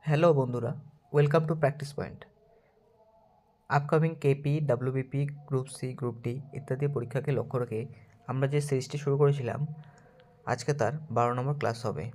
Hello বন্ধুরা, welcome to practice point. Upcoming KP, WBP, group C, group D ইত্যাদি পরীক্ষাকে লক্ষ্য রেখে আমরা যে সিরিজটি শুরু করেছিলাম, আজকে তার 12 নম্বর ক্লাস হবে।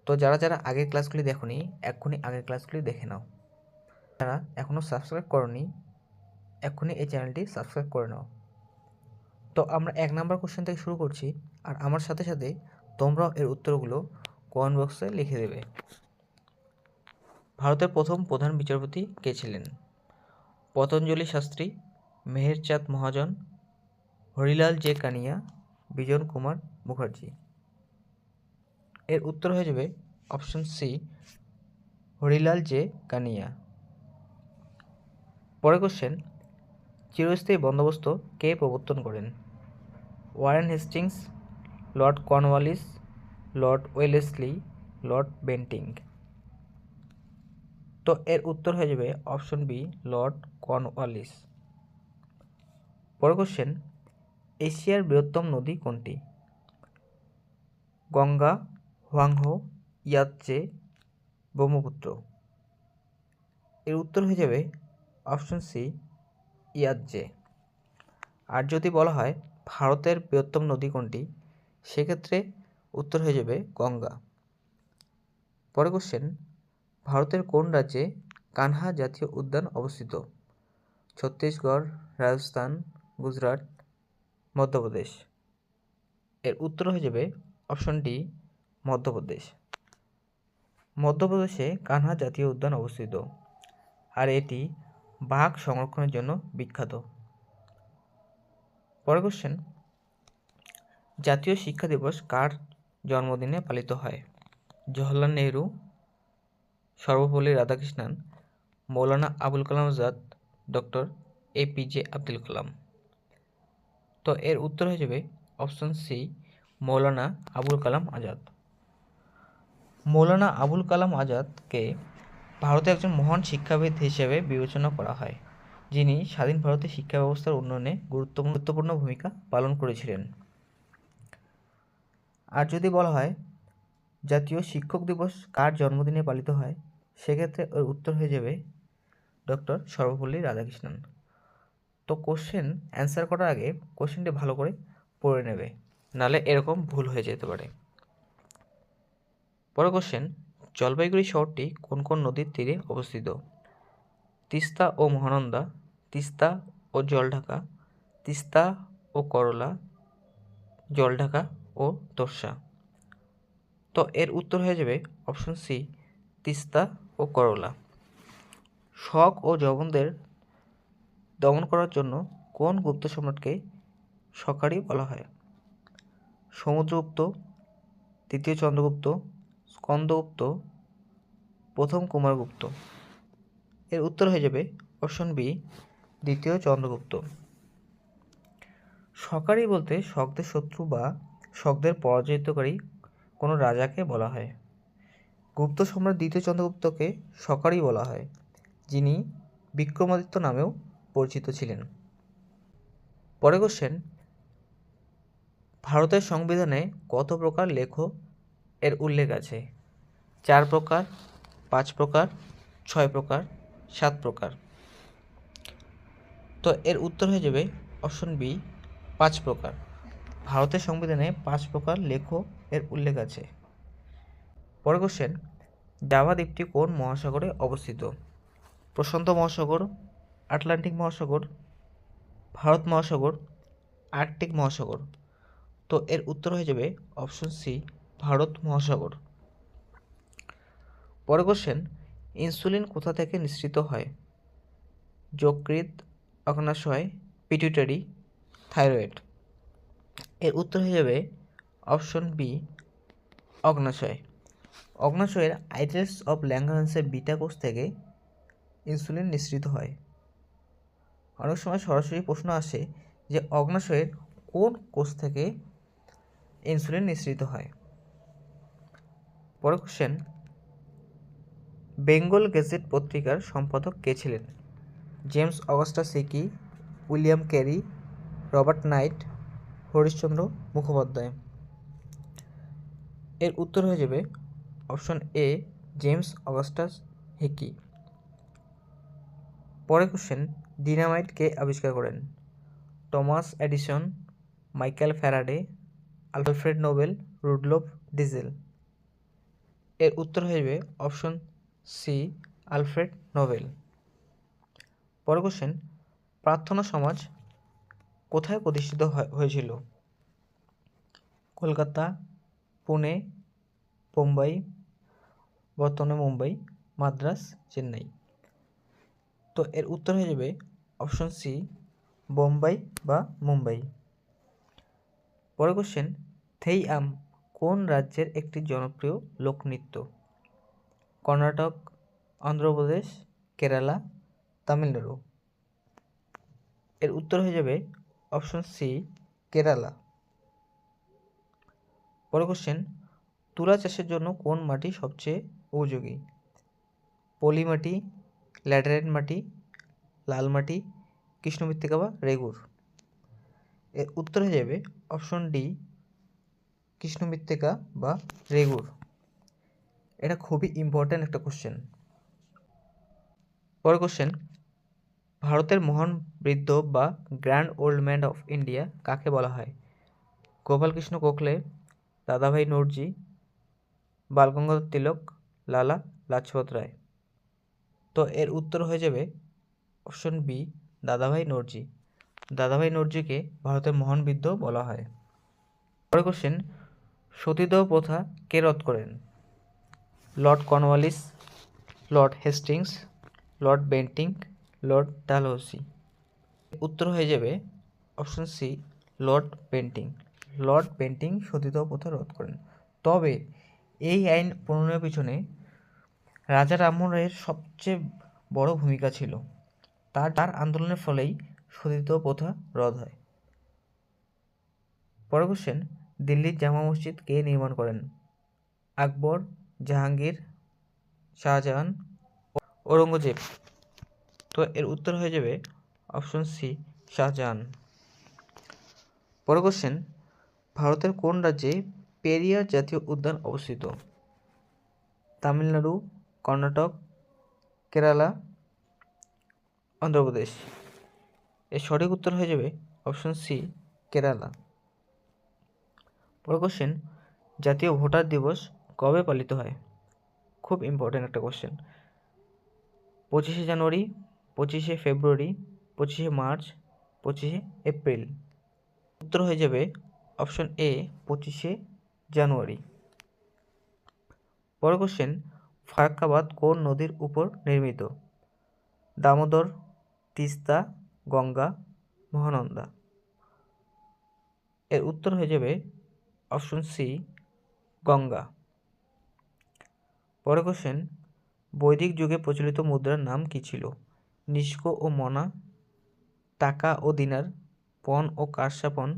তো যারা যারা আগের ক্লাসগুলি দেখোনি, এক্ষুনি আগের ক্লাসগুলি দেখে নাও। যারা এখনও সাবস্ক্রাইব করোনি, এক্ষুনি এই চ্যানেলটি সাবস্ক্রাইব করে নাও। তো আমরা 1 নম্বর কোশ্চেন থেকে শুরু করছি, আর আমার সাথে সাথে তোমরাও এর উত্তরগুলো কমেন্ট বক্সে লিখে দেবে। ভারতের প্রথম প্রধান বিচারপতি কে ছিলেন? পতঞ্জলি শাস্ত্রী, মেহেরচাঁদ মহাজন, হরিলাল জে কানিয়া, বিজন কুমার মুখার্জি। এর উত্তর হয়ে যাবে option C, Harilal J Kania. পরের কোশ্চেন, চিরস্থায়ী বন্দোবস্ত কে প্রবর্তন করেন? Warren Hastings, Lord Cornwallis, Lord Wellesley, Lord Bentinck. তো এর উত্তর হয়ে যাবে অপশন বি, লর্ড কর্নওয়ালিস। পরের কোশ্চেন, এশিয়ার বৃহত্তম নদী কোনটি? Ganga, Hwang Ho, Yangtze, Brahmaputra. এর উত্তর হয়ে যাবে অপশন সি, ইয়াতচে। আর যদি বলা হয় ভারতের বৃহত্তম নদী কোনটি, সেক্ষেত্রে উত্তর হয়ে যাবে গঙ্গা। পরের কোশ্চেন, ভারতের কোন রাজ্যে কানহা জাতীয় উদ্যান অবস্থিত? ছত্তিশগড়, রাজস্থান, গুজরাট, মধ্যপ্রদেশ। এর উত্তর হয়ে যাবে অপশন ডি, মধ্যপ্রদেশ। মধ্যপ্রদেশে কানহা জাতীয় উদ্যান অবস্থিত, আর এটি বাঘ সংরক্ষণের জন্য বিখ্যাত। পরের কোশ্চেন, জাতীয় শিক্ষা দিবস কার জন্মদিনে পালিত হয়? Jawaharlal Nehru, Sarvepalli Radhakrishnan, Maulana Abul Kalam Azad, doctor APJ Abdul Kalam. তো এর উত্তর হয়ে যাবে অপশন সি, মৌলানা আবুল কালাম আজাদ। মৌলানা আবুল কালাম আজাদকে ভারতের একজন মহান শিক্ষাবিদ হিসেবে বিবেচনা করা হয়, যিনি স্বাধীন ভারতের শিক্ষা ব্যবস্থার উন্নয়নে গুরুত্বপূর্ণ ভূমিকা পালন করেছিলেন। আর যদি বলা হয় জাতীয় শিক্ষক দিবস কার জন্মদিনে পালিত হয়, সেক্ষেত্রে ওর উত্তর হয়ে যাবে ডক্টর সর্বপল্লী রাধাকৃষ্ণন। তো কোশ্চেন অ্যান্সার করার আগে কোশ্চেনটি ভালো করে পড়ে নেবে, নাহলে এরকম ভুল হয়ে যেতে পারে। পরের কোশ্চেন, জলপাইগুড়ি শহরটি কোন কোন নদীর তীরে অবস্থিত? তিস্তা ও মহানন্দা, তিস্তা ও জলঢাকা, তিস্তা ও করলা, জলঢাকা ও তোর্ষা। তো এর উত্তর হয়ে যাবে অপশন সি, তিস্তা ও করলা। শক ও জবনদের দমন করার জন্য কোন গুপ্ত সম্রাটকে শকারি বলা হয়? সমুদ্রগুপ্ত, দ্বিতীয় চন্দ্রগুপ্ত, স্কন্দগুপ্ত, প্রথম কুমারগুপ্ত। এর উত্তর হয়ে যাবে অপশন বি, দ্বিতীয় চন্দ্রগুপ্ত। শকারি বলতে শকদের শত্রু বা শকদের পরাজিতকারী কোনো রাজাকে বলা হয়। গুপ্ত সম্রাট দ্বিতীয় চন্দ্রগুপ্তকে শকারি বলা হয়, যিনি বিক্রমাদিত্য নামেও পরিচিত ছিলেন। পরের কোশ্চেন, ভারতের সংবিধানে কত প্রকার লেখ এর উল্লেখ আছে? 4 প্রকার, 5 প্রকার, 6 প্রকার, 7 প্রকার। তো এর উত্তর হয়ে যাবে অপশন বি, 5 প্রকার। ভারতের সংবিধানে 5 প্রকার লেখ এর উল্লেখ আছে। পরের কোশ্চেন, জাভা দ্বীপটি কোন মহাসাগরে অবস্থিত? প্রশান্ত মহাসাগর, আটলান্টিক মহাসাগর, ভারত মহাসাগর, আর্কটিক মহাসাগর। তো এর উত্তর হয়ে যাবে অপশন সি, ভারত মহাসাগর। পরের কোশ্চেন, ইনসুলিন কোথা থেকে নিঃসৃত হয়? যকৃৎ, অগ্নাশয়, পিটুইটারি, থাইরয়েড। এর উত্তর হয়ে যাবে অপশন বি, অগ্নাশয়। অগ্নাশয়ের আইলেটস অফ ল্যাঙ্গারহ্যান্সের বিটা কোষ থেকে ইনসুলিন নিঃসৃত হয়। অনেক সময় সরাসরি প্রশ্ন আসে যে অগ্নাশয়ের কোন কোষ থেকে ইনসুলিন নিঃসৃত হয়। পরের কোশ্চেন, বেঙ্গল গেজেট পত্রিকার সম্পাদক কে ছিলেন? James Augustus Hicky, William Carey, Robert Knight, Harishchandra Mukhopadhyay. এর উত্তর হয়ে যাবে option A, James Augustus Hicky. পরের কোশ্চেন, ডিনামাইট কে আবিষ্কার করেন? Thomas Edison, Michael Faraday, Alfred Nobel, Rudolf Diesel. এর উত্তর হয়ে যাবে অপশন সি, আলফ্রেড নোবেল। পরের কোশ্চেন, প্রার্থনা সমাজ কোথায় প্রতিষ্ঠিত হয়েছিল? কলকাতা, পুনে, বোম্বাই, বর্তমানে মুম্বাই, মাদ্রাস, চেন্নাই। তো এর উত্তর হয়ে যাবে অপশন সি, বোম্বাই বা মুম্বাই। পরের কোশ্চেন, থেইয়াম কোন রাজ্যের একটি জনপ্রিয় লোকনৃত্য? কর্ণাটক, অন্ধ্রপ্রদেশ, কেরালা, তামিলনাড়ু। এর উত্তর হয়ে যাবে অপশন সি, কেরালা। পরের কোশ্চেন, তুলা চাষের জন্য কোন মাটি সবচেয়ে উপযোগী? পলি মাটি, ল্যাটেরাইট মাটি, লাল মাটি, কৃষ্ণ মৃত্তিকা বা রেগুর। এর উত্তর হয়ে যাবে অপশন ডি, কৃষ্ণ মৃত্তিকা বা রেগুর। এটা খুবই ইম্পর্ট্যান্ট একটা কোশ্চেন। পরের কোশ্চেন, ভারতের মহান বৃদ্ধ বা grand old man of India কাকে বলা হয়? গোপালকৃষ্ণ গোখলে, দাদাভাই নৌরজি, বালগঙ্গাধর তিলক, লালা লাজপত রায়। তো এর উত্তর হয়ে যাবে অপশন বি, দাদাভাই নৌরজি। দাদাভাই নৌরজিকে ভারতের মহান বৃদ্ধ বলা হয়। পরের কোশ্চেন, সতীদাহ প্রথা কে রদ করেন? Lord Cornwallis, Lord Hastings, Lord Bentinck, Lord Dalhousie. উত্তর হয়ে যাবে option C, Lord Bentinck. Lord Bentinck সতীদাহ প্রথা রদ করেন। তবে এই আইন প্রণয়নের পিছনে রাজা রামমোহন রায়ের সবচেয়ে বড় ভূমিকা ছিল। তার আন্দোলনের ফলেই সতীদাহ প্রথা রদ হয়। পরের কোশ্চেন, দিল্লির জামা মসজিদ কে নির্মাণ করেন? আকবর, জাহাঙ্গীর, শাহজাহান, ঔরঙ্গজেব। তো এর উত্তর হয়ে যাবে অপশন সি, শাহজাহান। পরের কোশ্চেন, ভারতের কোন রাজ্যে পেরিয়ার জাতীয় উদ্যান অবস্থিত? তামিলনাড়ু, কর্ণাটক, কেরালা, অন্ধ্রপ্রদেশ। এর সঠিক উত্তর হয়ে যাবে অপশন সি, কেরালা। পরের কোশ্চেন, জাতীয় ভোটার দিবস কবে পালিত হয়? খুব ইম্পর্ট্যান্ট একটা কোশ্চেন। 25শে জানুয়ারি, 25শে ফেব্রুয়ারি, 25শে মার্চ, 25শে এপ্রিল। উত্তর হয়ে যাবে অপশন এ, 25শে জানুয়ারি। পরের কোশ্চেন, ফারাক্কাবাদ কোন নদীর উপর নির্মিত? দামোদর, তিস্তা, গঙ্গা, মহানন্দা। এর উত্তর হয়ে যাবে অপশন সি, গঙ্গা। পরের কোশ্চেন, বৈদিক যুগে প্রচলিত মুদ্রার নাম কি ছিল? নিস্ক ও মনা, টাকা ও দিনার, পণ ও কারসাপণ,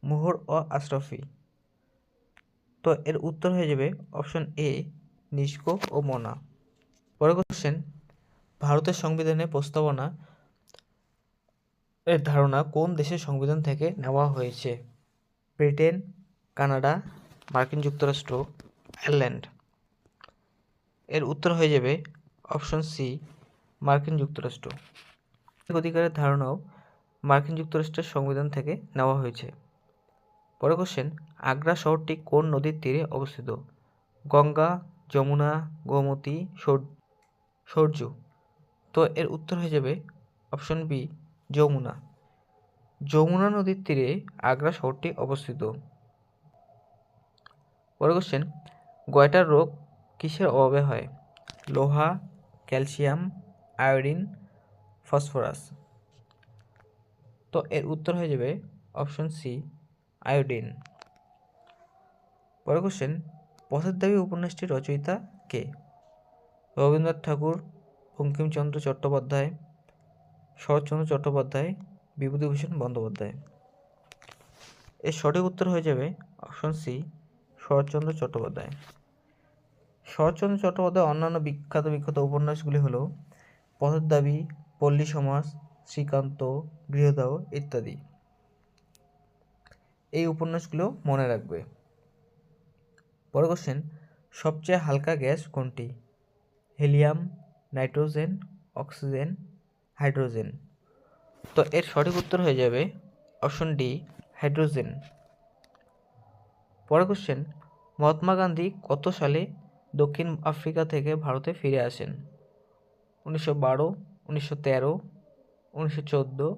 মুহর ও আশরফি। তো এর উত্তর হয়ে যাবে অপশন এ, নিস্ক ও মনা। পরের কোশ্চেন, ভারতের সংবিধানের প্রস্তাবনা এর ধারণা কোন দেশের সংবিধান থেকে নেওয়া হয়েছে? ব্রিটেন, কানাডা, মার্কিন যুক্তরাষ্ট্র, আয়ারল্যান্ড। এর উত্তর হয়ে যাবে অপশন সি, মার্কিন যুক্তরাষ্ট্র। অধিকারের ধারণাও মার্কিন যুক্তরাষ্ট্রের সংবিধান থেকে নেওয়া হয়েছে। পরের কোশ্চেন, আগ্রা শহরটি কোন নদীর তীরে অবস্থিত? গঙ্গা, যমুনা, গোমতী, সরজু। তো এর উত্তর হয়ে যাবে অপশন বি, যমুনা। যমুনা নদীর তীরে আগ্রা শহরটি অবস্থিত। পরের কোশ্চেন, গয়টার রোগ কিসের অভাবে হয়? লোহা, ক্যালসিয়াম, আয়োডিন, ফসফরাস। তো এর উত্তর হয়ে যাবে অপশন সি, আয়োডিন। পরের কোশ্চেন, পথের দাবী উপন্যাসটির রচয়িতা কে? রবীন্দ্রনাথ ঠাকুর, বঙ্কিমচন্দ্র চট্টোপাধ্যায়, শরৎচন্দ্র চট্টোপাধ্যায়, বিভূতিভূষণ বন্দ্যোপাধ্যায়। এর সঠিক উত্তর হয়ে যাবে অপশন সি, শরৎচন্দ্র চট্টোপাধ্যায়। শরৎচন্দ্র চট্টোপাধ্যায়ের অন্যান্য বিখ্যাত উপন্যাসগুলি হল পথের দাবী, পল্লী সমাজ, শ্রীকান্ত, গৃহদাহ ইত্যাদি। এই উপন্যাসগুলো মনে রাখবে। পরের কোশ্চেন, সবচেয়ে হালকা গ্যাস কোনটি? Helium, nitrogen, oxygen, hydrogen. তো এর সঠিক উত্তর হয়ে যাবে অপশন ডি, হাইড্রোজেন। পরের কোশ্চেন, মহাত্মা গান্ধী কত সালে দক্ষিণ আফ্রিকা থেকে ভারতে ফিরে আসেন? 1912, 1913, 1914,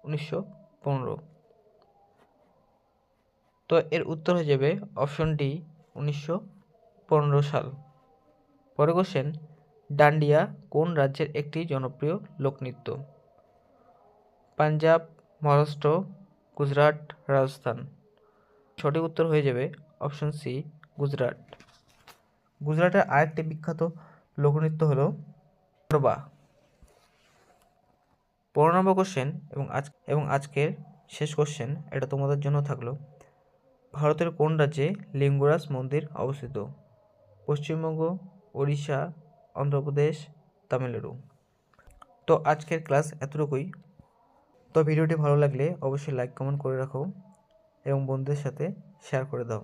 1915। তো এর উত্তর হয়ে যাবে অপশন ডি, 1915 সাল। পরের কোশ্চেন, ডান্ডিয়া কোন রাজ্যের একটি জনপ্রিয় লোকনৃত্য? পাঞ্জাব, মহারাষ্ট্র, গুজরাট, রাজস্থান। সঠিক উত্তর হয়ে যাবে অপশন সি, গুজরাট। গুজরাটের আরেকটি বিখ্যাত লোকনৃত্য হলো গরবা। 15 নম্বর কোশ্চেন এবং আজকের শেষ কোশ্চেন, এটা তোমাদের জন্য থাকলো, ভারতের কোন রাজ্যে লিঙ্গরাজ মন্দির অবস্থিত? পশ্চিমবঙ্গ, ওড়িশা, অন্ধ্রপ্রদেশ, তামিলনাড়ু। তো আজকের ক্লাস এতটুকুই। তো ভিডিওটি ভালো লাগলে অবশ্যই লাইক কমেন্ট করে রাখো এবং বন্ধুদের সাথে শেয়ার করে দাও।